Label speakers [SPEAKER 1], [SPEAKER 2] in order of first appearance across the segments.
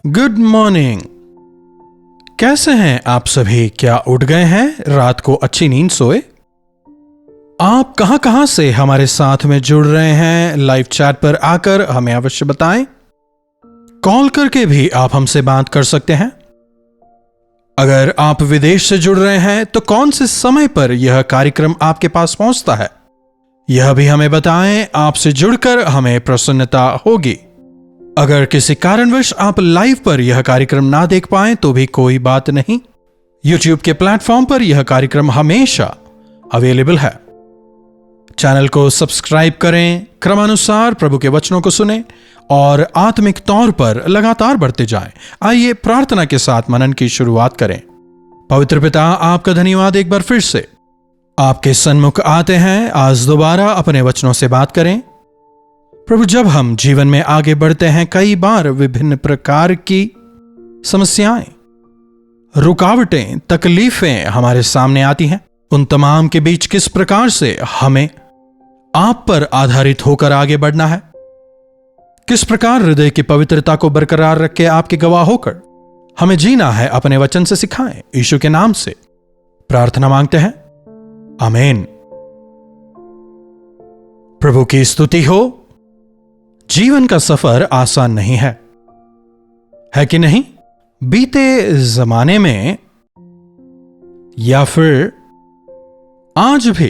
[SPEAKER 1] Good morning. कैसे हैं आप सभी? क्या उठ गए हैं? रात को अच्छी नींद सोए? आप कहां कहां से हमारे साथ में जुड़ रहे हैं? लाइव चैट पर आकर हमें अवश्य बताएं। कॉल करके भी आप हमसे बात कर सकते हैं। अगर आप विदेश से जुड़ रहे हैं तो कौन से समय पर यह कार्यक्रम आपके पास पहुंचता है, यह भी हमें बताएं। आपसे जुड़कर हमें प्रसन्नता होगी। अगर किसी कारणवश आप लाइव पर यह कार्यक्रम ना देख पाएं तो भी कोई बात नहीं। YouTube के प्लेटफॉर्म पर यह कार्यक्रम हमेशा अवेलेबल है। चैनल को सब्सक्राइब करें, क्रमानुसार प्रभु के वचनों को सुने और आत्मिक तौर पर लगातार बढ़ते जाएं। आइए प्रार्थना के साथ मनन की शुरुआत करें। पवित्र पिता, आपका धन्यवाद एक बार फिर से आपके सन्मुख आते हैं। आज दोबारा अपने वचनों से बात करें प्रभु। जब हम जीवन में आगे बढ़ते हैं, कई बार विभिन्न प्रकार की समस्याएं, रुकावटें, तकलीफें हमारे सामने आती हैं। उन तमाम के बीच किस प्रकार से हमें आप पर आधारित होकर आगे बढ़ना है, किस प्रकार हृदय की पवित्रता को बरकरार रख के आपके गवाह होकर हमें जीना है, अपने वचन से सिखाएं। यीशु के नाम से प्रार्थना मांगते हैं, आमीन। प्रभु की स्तुति हो। जीवन का सफर आसान नहीं है कि नहीं? बीते जमाने में या फिर आज भी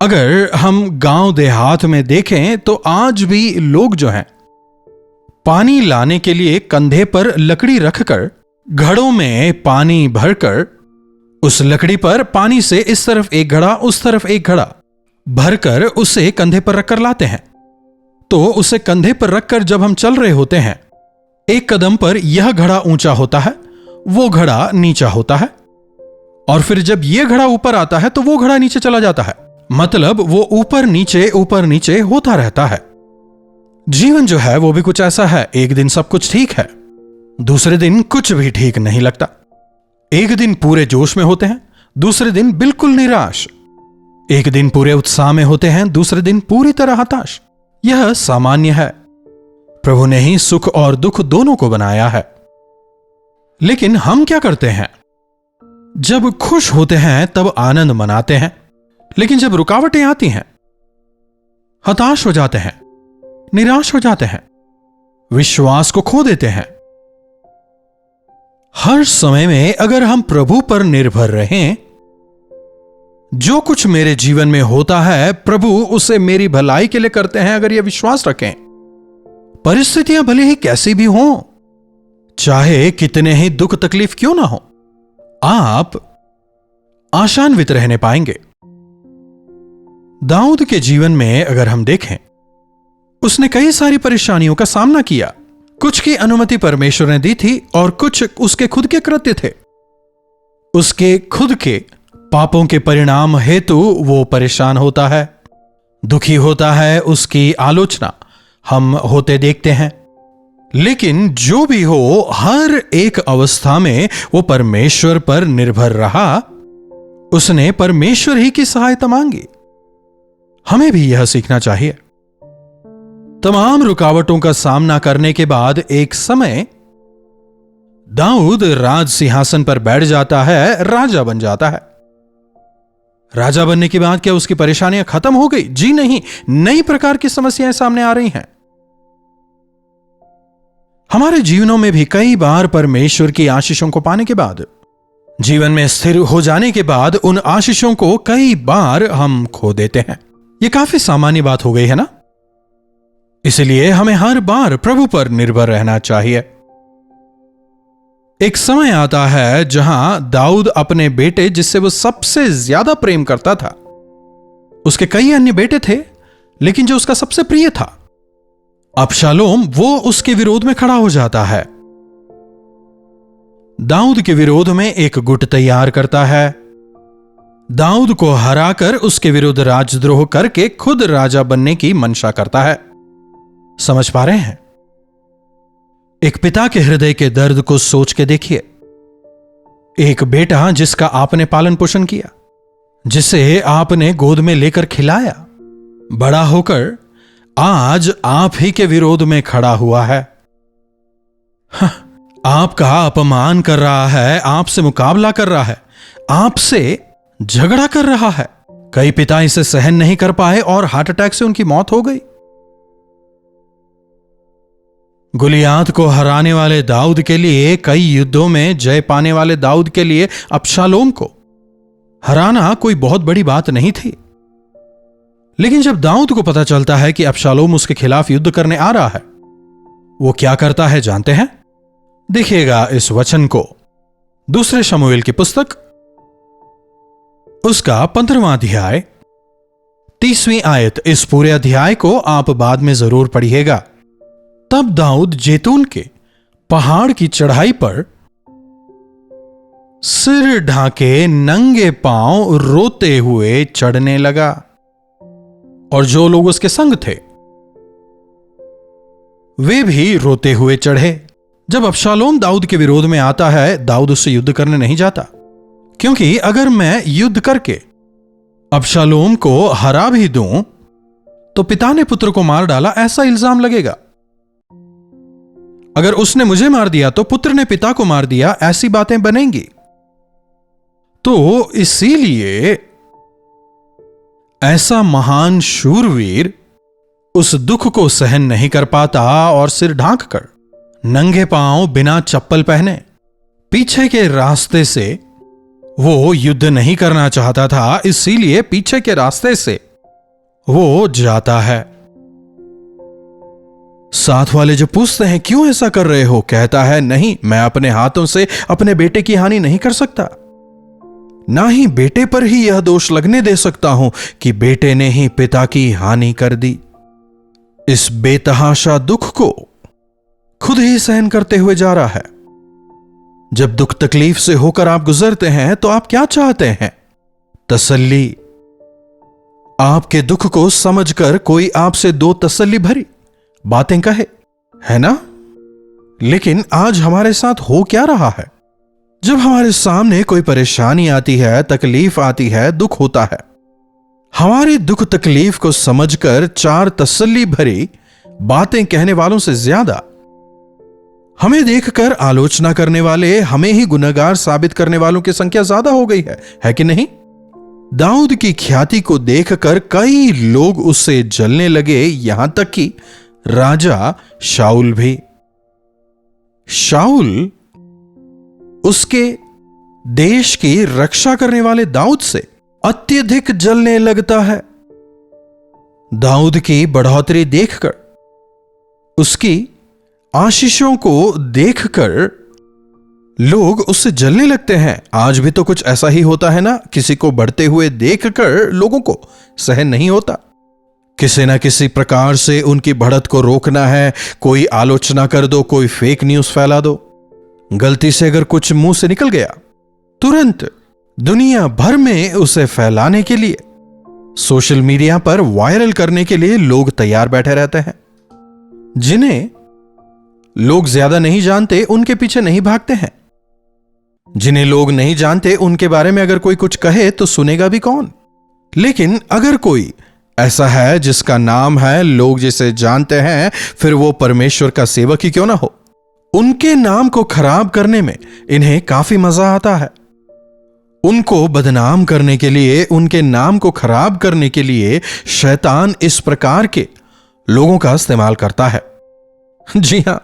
[SPEAKER 1] अगर हम गांव देहात में देखें तो आज भी लोग जो हैं पानी लाने के लिए कंधे पर लकड़ी रखकर घड़ों में पानी भरकर उस लकड़ी पर पानी से इस तरफ एक घड़ा उस तरफ एक घड़ा भरकर उसे कंधे पर रखकर लाते हैं। तो उसे कंधे पर रखकर जब हम चल रहे होते हैं, एक कदम पर यह घड़ा ऊंचा होता है, वो घड़ा नीचा होता है, और फिर जब यह घड़ा ऊपर आता है तो वो घड़ा नीचे चला जाता है। मतलब वो ऊपर नीचे होता रहता है। जीवन जो है वो भी कुछ ऐसा है। एक दिन सब कुछ ठीक है, दूसरे दिन कुछ भी ठीक नहीं लगता। एक दिन पूरे जोश में होते हैं, दूसरे दिन बिल्कुल निराश। एक दिन पूरे उत्साह में होते हैं, दूसरे दिन पूरी तरह हताश। यह सामान्य है। प्रभु ने ही सुख और दुख दोनों को बनाया है। लेकिन हम क्या करते हैं? जब खुश होते हैं तब आनंद मनाते हैं, लेकिन जब रुकावटें आती हैं, हताश हो जाते हैं, निराश हो जाते हैं, विश्वास को खो देते हैं। हर समय में अगर हम प्रभु पर निर्भर रहें, जो कुछ मेरे जीवन में होता है प्रभु उसे मेरी भलाई के लिए करते हैं, अगर यह विश्वास रखें, परिस्थितियां भले ही कैसी भी हों, चाहे कितने ही दुख तकलीफ क्यों ना हो, आप आशान्वित रहने पाएंगे। दाऊद के जीवन में अगर हम देखें, उसने कई सारी परेशानियों का सामना किया। कुछ की अनुमति परमेश्वर ने दी थी और कुछ उसके खुद के कृत्य थे। उसके खुद के पापों के परिणाम हेतु वो परेशान होता है, दुखी होता है, उसकी आलोचना हम होते देखते हैं। लेकिन जो भी हो, हर एक अवस्था में वो परमेश्वर पर निर्भर रहा। उसने परमेश्वर ही की सहायता मांगी। हमें भी यह सीखना चाहिए। तमाम रुकावटों का सामना करने के बाद एक समय दाऊद राज सिंहासन पर बैठ जाता है, राजा बन जाता है। राजा बनने के बाद क्या उसकी परेशानियां खत्म हो गई? जी नहीं, नई प्रकार की समस्याएं सामने आ रही हैं। हमारे जीवनों में भी कई बार परमेश्वर की आशीषों को पाने के बाद, जीवन में स्थिर हो जाने के बाद, उन आशीषों को कई बार हम खो देते हैं। यह काफी सामान्य बात हो गई है ना? इसलिए हमें हर बार प्रभु पर निर्भर रहना चाहिए। एक समय आता है जहां दाऊद अपने बेटे, जिससे वो सबसे ज्यादा प्रेम करता था, उसके कई अन्य बेटे थे, लेकिन जो उसका सबसे प्रिय था अबशालोम, वो उसके विरोध में खड़ा हो जाता है। दाऊद के विरोध में एक गुट तैयार करता है। दाऊद को हराकर उसके विरुद्ध राजद्रोह करके खुद राजा बनने की मंशा करता है। समझ पा रहे हैं? एक पिता के हृदय के दर्द को सोच के देखिए। एक बेटा जिसका आपने पालन पोषण किया, जिसे आपने गोद में लेकर खिलाया, बड़ा होकर आज आप ही के विरोध में खड़ा हुआ है। आपका अपमान कर रहा है, आपसे मुकाबला कर रहा है, आपसे झगड़ा कर रहा है। कई पिता इसे सहन नहीं कर पाए और हार्ट अटैक से उनकी मौत हो गई। गुलियात को हराने वाले दाऊद के लिए, कई युद्धों में जय पाने वाले दाऊद के लिए अबशालोम को हराना कोई बहुत बड़ी बात नहीं थी। लेकिन जब दाऊद को पता चलता है कि अबशालोम उसके खिलाफ युद्ध करने आ रहा है, वो क्या करता है जानते हैं? देखिएगा इस वचन को, दूसरे शमूएल की पुस्तक उसका 15वां अध्याय 30वीं आयत। इस पूरे अध्याय को आप बाद में जरूर पढ़िएगा। तब दाऊद जैतून के पहाड़ की चढ़ाई पर सिर ढाके नंगे पांव रोते हुए चढ़ने लगा, और जो लोग उसके संग थे वे भी रोते हुए चढ़े। जब अबशालोम दाऊद के विरोध में आता है, दाऊद उससे युद्ध करने नहीं जाता, क्योंकि अगर मैं युद्ध करके अबशालोम को हरा भी दूं तो पिता ने पुत्र को मार डाला, ऐसा इल्जाम लगेगा। अगर उसने मुझे मार दिया तो पुत्र ने पिता को मार दिया, ऐसी बातें बनेंगी। तो इसीलिए ऐसा महान शूरवीर उस दुख को सहन नहीं कर पाता और सिर ढांक कर नंगे पांव बिना चप्पल पहने पीछे के रास्ते से, वो युद्ध नहीं करना चाहता था, इसीलिए पीछे के रास्ते से वो जाता है। साथ वाले जो पूछते हैं क्यों ऐसा कर रहे हो, कहता है नहीं, मैं अपने हाथों से अपने बेटे की हानि नहीं कर सकता, ना ही बेटे पर ही यह दोष लगने दे सकता हूं कि बेटे ने ही पिता की हानि कर दी। इस बेतहाशा दुख को खुद ही सहन करते हुए जा रहा है। जब दुख तकलीफ से होकर आप गुजरते हैं तो आप क्या चाहते हैं? तसल्ली। आपके दुख को समझकर कोई आपसे दो तसल्ली भरी बातें कहे, है ना? लेकिन आज हमारे साथ हो क्या रहा है? जब हमारे सामने कोई परेशानी आती है, तकलीफ आती है, दुख होता है, हमारे दुख तकलीफ को समझकर चार तसल्ली भरी बातें कहने वालों से ज्यादा हमें देखकर आलोचना करने वाले, हमें ही गुनहगार साबित करने वालों की संख्या ज्यादा हो गई है कि नहीं? दाऊद की ख्याति को देखकर कई लोग उससे जलने लगे, यहां तक कि राजा शाऊल भी। शाऊल उसके देश की रक्षा करने वाले दाऊद से अत्यधिक जलने लगता है। दाऊद की बढ़ोतरी देखकर, उसकी आशीषों को देखकर लोग उससे जलने लगते हैं। आज भी तो कुछ ऐसा ही होता है ना, किसी को बढ़ते हुए देखकर लोगों को सहन नहीं होता, किसी ना किसी प्रकार से उनकी बढ़त को रोकना है। कोई आलोचना कर दो, कोई फेक न्यूज फैला दो, गलती से अगर कुछ मुंह से निकल गया, तुरंत दुनिया भर में उसे फैलाने के लिए, सोशल मीडिया पर वायरल करने के लिए लोग तैयार बैठे रहते हैं। जिन्हें लोग ज्यादा नहीं जानते उनके पीछे नहीं भागते हैं। जिन्हें लोग नहीं जानते उनके बारे में अगर कोई कुछ कहे तो सुनेगा भी कौन? लेकिन अगर कोई ऐसा है जिसका नाम है, लोग जिसे जानते हैं, फिर वो परमेश्वर का सेवक ही क्यों ना हो, उनके नाम को खराब करने में इन्हें काफी मजा आता है। उनको बदनाम करने के लिए, उनके नाम को खराब करने के लिए शैतान इस प्रकार के लोगों का इस्तेमाल करता है। जी हां,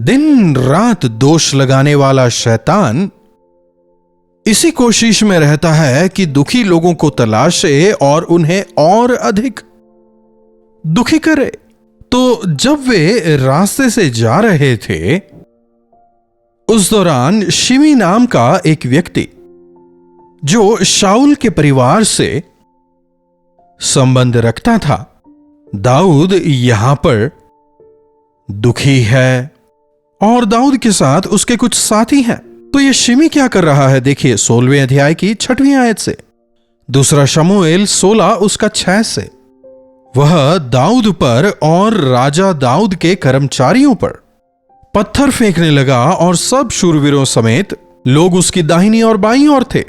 [SPEAKER 1] दिन रात दोष लगाने वाला शैतान इसी कोशिश में रहता है कि दुखी लोगों को तलाशे और उन्हें और अधिक दुखी करे। तो जब वे रास्ते से जा रहे थे, उस दौरान शिमी नाम का एक व्यक्ति, जो शाऊल के परिवार से संबंध रखता था, दाऊद यहां पर दुखी है और दाऊद के साथ उसके कुछ साथी हैं। तो ये शिमी क्या कर रहा है? देखिए 16वें अध्याय की 6वीं आयत से, दूसरा शमूएल 16 उसका 6 से। वह दाऊद पर और राजा दाऊद के कर्मचारियों पर पत्थर फेंकने लगा और सब शूरवीरों समेत लोग उसकी दाहिनी और बाईं ओर थे।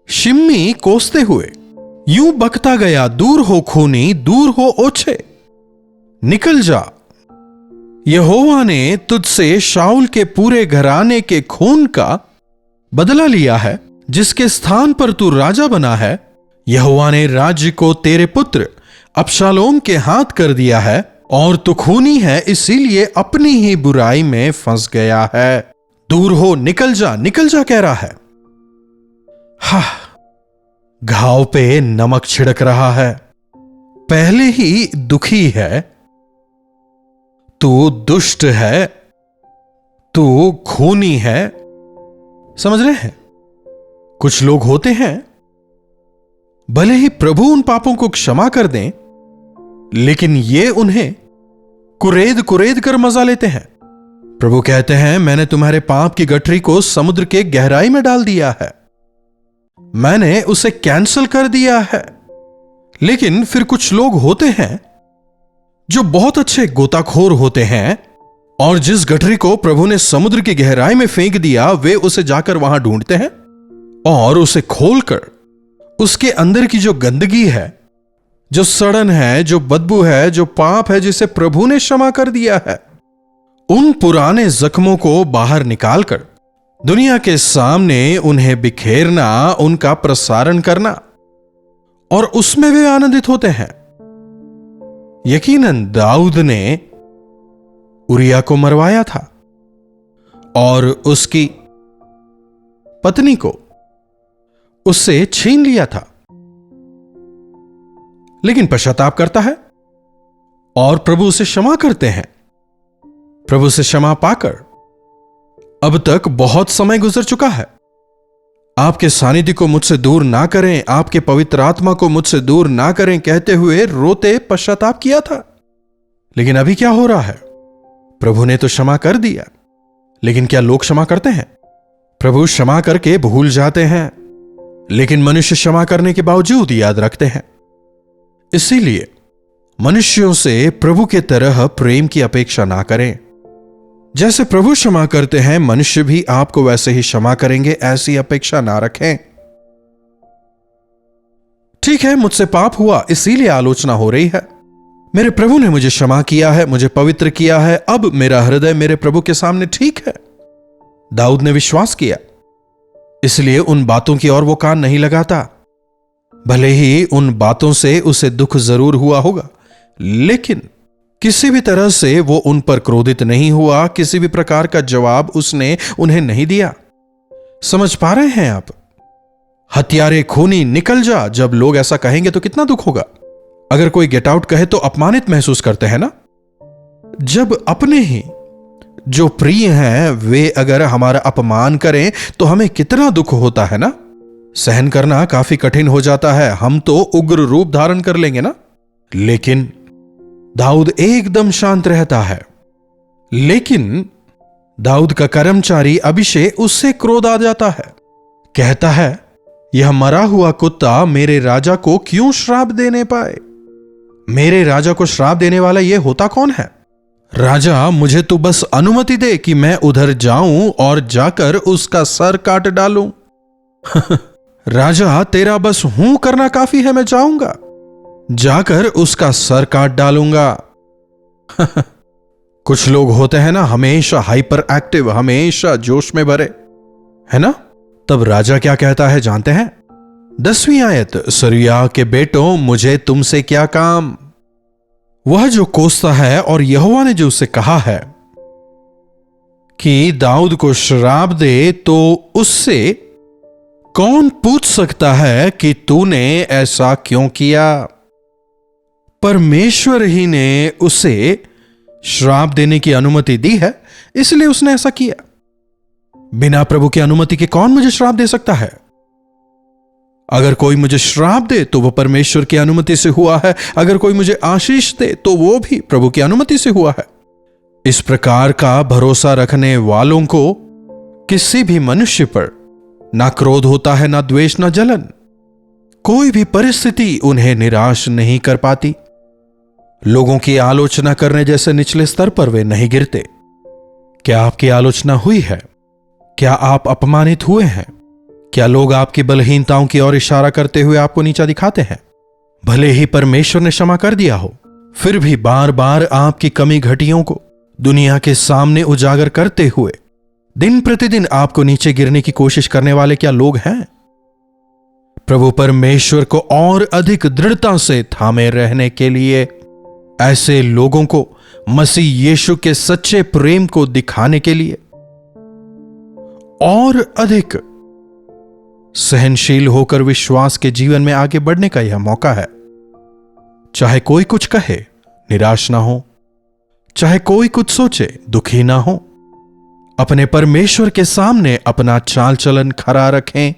[SPEAKER 1] शिमी कोसते हुए यूं बकता गया, दूर हो खूनी, दूर हो ओछे, निकल जा। यहोवा ने तुझसे शाऊल के पूरे घराने के खून का बदला लिया है, जिसके स्थान पर तू राजा बना है। यहोवा ने राज्य को तेरे पुत्र अबशालोम के हाथ कर दिया है, और तू खूनी है, इसीलिए अपनी ही बुराई में फंस गया है। दूर हो, निकल जा कह रहा है। हा, घाव पे नमक छिड़क रहा है। पहले ही दुखी है, तू दुष्ट है, तू खूनी है। समझ रहे हैं? कुछ लोग होते हैं, भले ही प्रभु उन पापों को क्षमा कर दें, लेकिन ये उन्हें कुरेद कुरेद कर मजा लेते हैं। प्रभु कहते हैं, मैंने तुम्हारे पाप की गठरी को समुद्र के गहराई में डाल दिया है, मैंने उसे कैंसिल कर दिया है। लेकिन फिर कुछ लोग होते हैं जो बहुत अच्छे गोताखोर होते हैं, और जिस गठरी को प्रभु ने समुद्र की गहराई में फेंक दिया, वे उसे जाकर वहां ढूंढते हैं और उसे खोलकर उसके अंदर की जो गंदगी है, जो सड़न है, जो बदबू है, जो पाप है जिसे प्रभु ने क्षमा कर दिया है, उन पुराने जख्मों को बाहर निकालकर दुनिया के सामने उन्हें बिखेरना, उनका प्रसारण करना, और उसमें वे आनंदित होते हैं। यकीनन दाऊद ने उरिया को मरवाया था और उसकी पत्नी को उससे छीन लिया था, लेकिन पश्चाताप करता है और प्रभु उसे क्षमा करते हैं। प्रभु से क्षमा पाकर अब तक बहुत समय गुजर चुका है। आपके सानिध्य को मुझसे दूर ना करें, आपके पवित्र आत्मा को मुझसे दूर ना करें कहते हुए रोते पश्चाताप किया था। लेकिन अभी क्या हो रहा है? प्रभु ने तो क्षमा कर दिया, लेकिन क्या लोग क्षमा करते हैं? प्रभु क्षमा करके भूल जाते हैं, लेकिन मनुष्य क्षमा करने के बावजूद याद रखते हैं। इसीलिए मनुष्यों से प्रभु के तरह प्रेम की अपेक्षा ना करें। जैसे प्रभु क्षमा करते हैं, मनुष्य भी आपको वैसे ही क्षमा करेंगे, ऐसी अपेक्षा ना रखें। ठीक है, मुझसे पाप हुआ इसीलिए आलोचना हो रही है। मेरे प्रभु ने मुझे क्षमा किया है, मुझे पवित्र किया है, अब मेरा हृदय मेरे प्रभु के सामने ठीक है। दाऊद ने विश्वास किया, इसलिए उन बातों की ओर वो कान नहीं लगाता। भले ही उन बातों से उसे दुख जरूर हुआ होगा, लेकिन किसी भी तरह से वो उन पर क्रोधित नहीं हुआ, किसी भी प्रकार का जवाब उसने उन्हें नहीं दिया। समझ पा रहे हैं आप? हत्यारे, खूनी, निकल जा, जब लोग ऐसा कहेंगे तो कितना दुख होगा। अगर कोई गेट आउट कहे तो अपमानित महसूस करते हैं ना। जब अपने ही जो प्रिय हैं वे अगर हमारा अपमान करें तो हमें कितना दुख होता है ना। सहन करना काफी कठिन हो जाता है, हम तो उग्र रूप धारण कर लेंगे ना। लेकिन दाऊद एकदम शांत रहता है। लेकिन दाऊद का कर्मचारी अभिषेक उससे क्रोध आ जाता है। कहता है, यह मरा हुआ कुत्ता मेरे राजा को क्यों श्राप देने पाए? मेरे राजा को श्राप देने वाला यह होता कौन है? राजा, मुझे तो बस अनुमति दे कि मैं उधर जाऊं और जाकर उसका सर काट डालूं। राजा, तेरा बस हूं करना काफी है, मैं जाऊंगा, जाकर उसका सर काट डालूंगा। कुछ लोग होते हैं ना, हमेशा हाइपर एक्टिव, हमेशा जोश में भरे, है ना। तब राजा क्या कहता है जानते हैं? 10वीं आयत, सरूया के बेटों, मुझे तुमसे क्या काम। वह जो कोसता है, और यहोवा ने जो उसे कहा है कि दाऊद को श्राप दे, तो उससे कौन पूछ सकता है कि तूने ऐसा क्यों किया? परमेश्वर ही ने उसे श्राप देने की अनुमति दी है, इसलिए उसने ऐसा किया। बिना प्रभु की अनुमति के कौन मुझे श्राप दे सकता है? अगर कोई मुझे श्राप दे तो वो परमेश्वर की अनुमति से हुआ है, अगर कोई मुझे आशीष दे तो वो भी प्रभु की अनुमति से हुआ है। इस प्रकार का भरोसा रखने वालों को किसी भी मनुष्य पर ना क्रोध होता है, ना द्वेष, ना जलन। कोई भी परिस्थिति उन्हें निराश नहीं कर पाती। लोगों की आलोचना करने जैसे निचले स्तर पर वे नहीं गिरते। क्या आपकी आलोचना हुई है? क्या आप अपमानित हुए हैं? क्या लोग आपकी बलहीनताओं की ओर इशारा करते हुए आपको नीचा दिखाते हैं? भले ही परमेश्वर ने क्षमा कर दिया हो, फिर भी बार बार आपकी कमी घटियों को दुनिया के सामने उजागर करते हुए दिन प्रतिदिन आपको नीचे गिरने की कोशिश करने वाले क्या लोग हैं? प्रभु परमेश्वर को और अधिक दृढ़ता से थामे रहने के लिए ऐसे लोगों को मसीह यीशु के सच्चे प्रेम को दिखाने के लिए और अधिक सहनशील होकर विश्वास के जीवन में आगे बढ़ने का यह मौका है। चाहे कोई कुछ कहे, निराश ना हो, चाहे कोई कुछ सोचे, दुखी ना हो, अपने परमेश्वर के सामने अपना चाल चलन खरा रखें।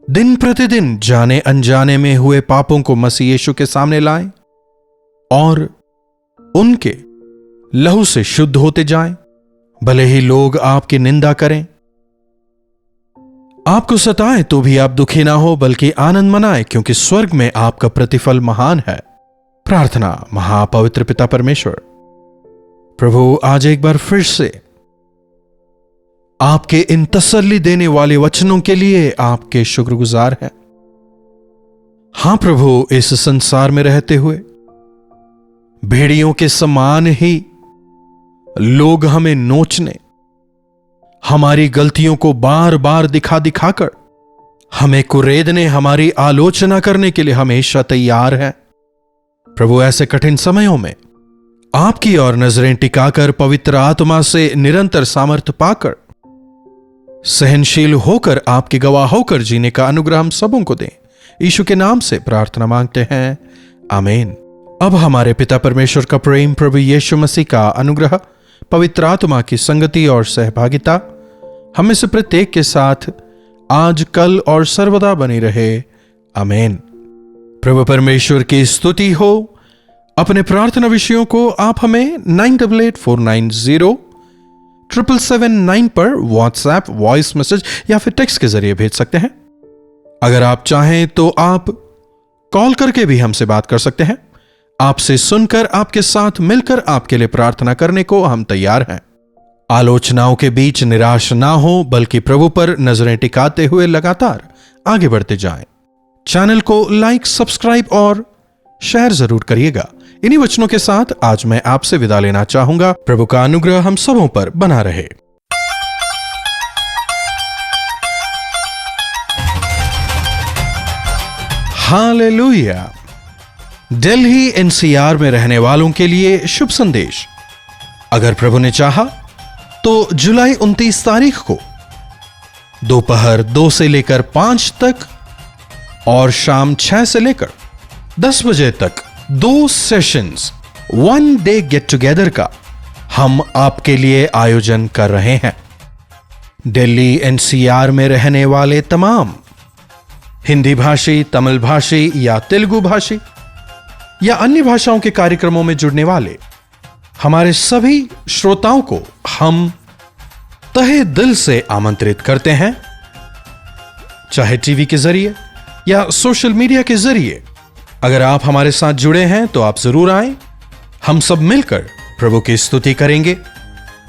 [SPEAKER 1] दिन प्रतिदिन जाने अनजाने में हुए पापों को मसीह यीशु के सामने लाएं और उनके लहू से शुद्ध होते जाएं। भले ही लोग आपकी निंदा करें, आपको सताएं, तो भी आप दुखी ना हो बल्कि आनंद मनाएं, क्योंकि स्वर्ग में आपका प्रतिफल महान है। प्रार्थना। महापवित्र पिता परमेश्वर, प्रभु आज एक बार फिर से आपके इन तसल्ली देने वाले वचनों के लिए आपके शुक्रगुजार हैं। हां प्रभु, इस संसार में रहते हुए भेड़ियों के समान ही लोग हमें नोचने, हमारी गलतियों को बार बार दिखा दिखाकर हमें कुरेदने, हमारी आलोचना करने के लिए हमेशा तैयार हैं। प्रभु, ऐसे कठिन समयों में आपकी ओर नजरें टिकाकर पवित्र आत्मा से निरंतर सामर्थ्य पाकर सहनशील होकर आपके गवाह होकर जीने का अनुग्रह हम सबों को दें। यीशु के नाम से प्रार्थना मांगते हैं, आमीन। अब हमारे पिता परमेश्वर का प्रेम, प्रभु यीशु मसीह का अनुग्रह, पवित्र आत्मा की संगति और सहभागिता हमें से प्रत्येक के साथ आज, कल और सर्वदा बनी रहे, आमीन। प्रभु परमेश्वर की स्तुति हो। अपने प्रार्थना विषयों को आप हमें 9884907779 पर व्हाट्सएप वॉइस मैसेज या फिर टेक्स्ट के जरिए भेज सकते हैं। अगर आप चाहें तो आप कॉल करके भी हमसे बात कर सकते हैं। आपसे सुनकर, आपके साथ मिलकर आपके लिए प्रार्थना करने को हम तैयार हैं। आलोचनाओं के बीच निराश ना हो बल्कि प्रभु पर नजरें टिकाते हुए लगातार आगे बढ़ते जाएं। चैनल को लाइक, सब्सक्राइब और शेयर जरूर करिएगा। इन्हीं वचनों के साथ आज मैं आपसे विदा लेना चाहूंगा। प्रभु का अनुग्रह हम सबों पर बना रहे। हालेलुया। दिल्ली एनसीआर में रहने वालों के लिए शुभ संदेश। अगर प्रभु ने चाहा तो जुलाई 29 तारीख को दोपहर 2 से लेकर 5 तक और शाम 6 से लेकर 10 बजे तक 2 सेशंस, 1 डे गेट टुगेदर का हम आपके लिए आयोजन कर रहे हैं। दिल्ली एनसीआर में रहने वाले तमाम हिंदी भाषी, तमिल भाषी या तेलुगु भाषी या अन्य भाषाओं के कार्यक्रमों में जुड़ने वाले हमारे सभी श्रोताओं को हम तहे दिल से आमंत्रित करते हैं। चाहे टीवी के जरिए या सोशल मीडिया के जरिए अगर आप हमारे साथ जुड़े हैं तो आप जरूर आएं। हम सब मिलकर प्रभु की स्तुति करेंगे।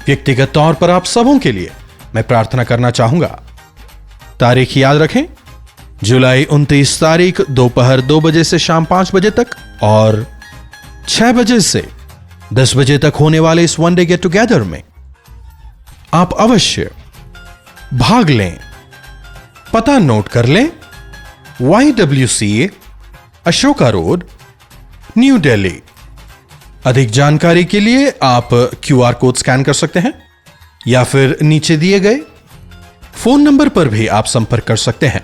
[SPEAKER 1] व्यक्तिगत तौर पर आप सबों के लिए मैं प्रार्थना करना चाहूंगा। तारीख याद रखें, जुलाई 29 तारीख दोपहर 2 बजे से शाम 5 बजे तक और 6 बजे से 10 बजे तक होने वाले इस 1 डे गेट टुगेदर में आप अवश्य भाग लें। पता नोट कर लें, YWCA, Ashoka road, new Delhi. अधिक जानकारी के लिए आप QR कोड स्कैन कर सकते हैं या फिर नीचे दिए गए फोन नंबर पर भी आप संपर्क कर सकते हैं।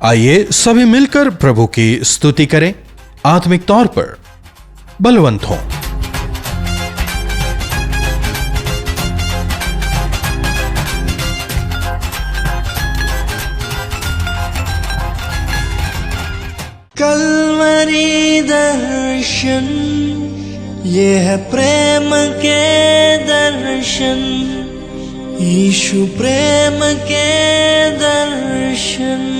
[SPEAKER 1] आइए सभी मिलकर प्रभु की स्तुति करें, आत्मिक तौर पर बलवंत हों।
[SPEAKER 2] कलवरी दर्शन, ये है प्रेम के दर्शन, यीशु प्रेम के दर्शन।